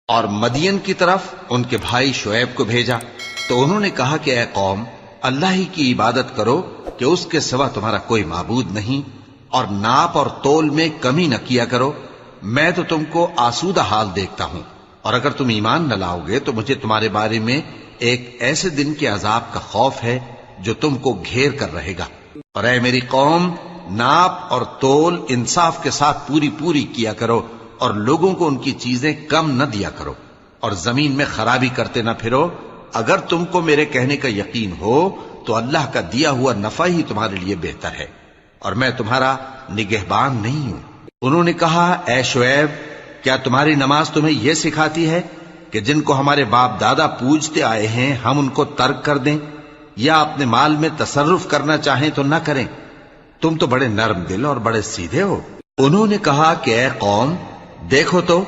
اور مدین کی طرف ان کے بھائی شعیب کو بھیجا تو انہوں نے کہا کہ اے قوم، اللہ ہی کی عبادت کرو کہ اس کے سوا تمہارا کوئی معبود نہیں، اور ناپ اور تول میں کمی نہ کیا کرو، میں تو تم کو آسودہ حال دیکھتا ہوں، اور اگر تم ایمان نہ لاؤ گے تو مجھے تمہارے بارے میں ایک ایسے دن کے عذاب کا خوف ہے جو تم کو گھیر کر رہے گا۔ اور اے میری قوم، ناپ اور تول انصاف کے ساتھ پوری کیا کرو، اور لوگوں کو ان کی چیزیں کم نہ دیا کرو، اور زمین میں خرابی کرتے نہ پھرو۔ اگر تم کو میرے کہنے کا یقین ہو تو اللہ کا دیا ہوا نفع ہی تمہارے لیے بہتر ہے، اور میں تمہارا نگہبان نہیں ہوں۔ انہوں نے کہا اے شعیب، کیا تمہاری نماز تمہیں یہ سکھاتی ہے کہ جن کو ہمارے باپ دادا پوجتے آئے ہیں ہم ان کو ترک کر دیں، یا اپنے مال میں تصرف کرنا چاہیں تو نہ کریں؟ تم تو بڑے نرم دل اور بڑے سیدھے ہو۔ انہوں نے کہا کہ اے قوم، دیکھو تو،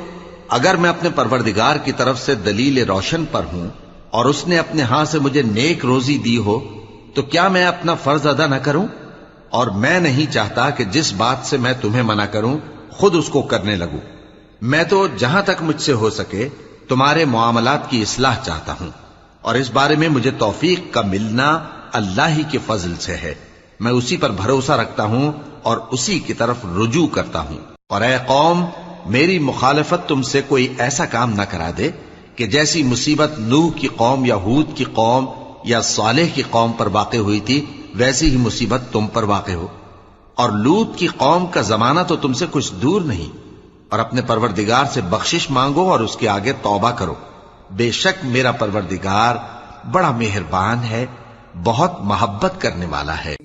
اگر میں اپنے پروردگار کی طرف سے دلیل روشن پر ہوں اور اس نے اپنے ہاں سے مجھے نیک روزی دی ہو تو کیا میں اپنا فرض ادا نہ کروں؟ اور میں نہیں چاہتا کہ جس بات سے میں تمہیں منع کروں خود اس کو کرنے لگوں۔ میں تو جہاں تک مجھ سے ہو سکے تمہارے معاملات کی اصلاح چاہتا ہوں، اور اس بارے میں مجھے توفیق کا ملنا اللہ ہی کے فضل سے ہے۔ میں اسی پر بھروسہ رکھتا ہوں اور اسی کی طرف رجوع کرتا ہوں۔ اور اے قوم، میری مخالفت تم سے کوئی ایسا کام نہ کرا دے کہ جیسی مصیبت نوح کی قوم یا ہود کی قوم یا صالح کی قوم پر واقع ہوئی تھی ویسی ہی مصیبت تم پر واقع ہو۔ اور لوط کی قوم کا زمانہ تو تم سے کچھ دور نہیں، اور اپنے پروردگار سے بخشش مانگو اور اس کے آگے توبہ کرو، بے شک میرا پروردگار بڑا مہربان ہے، بہت محبت کرنے والا ہے۔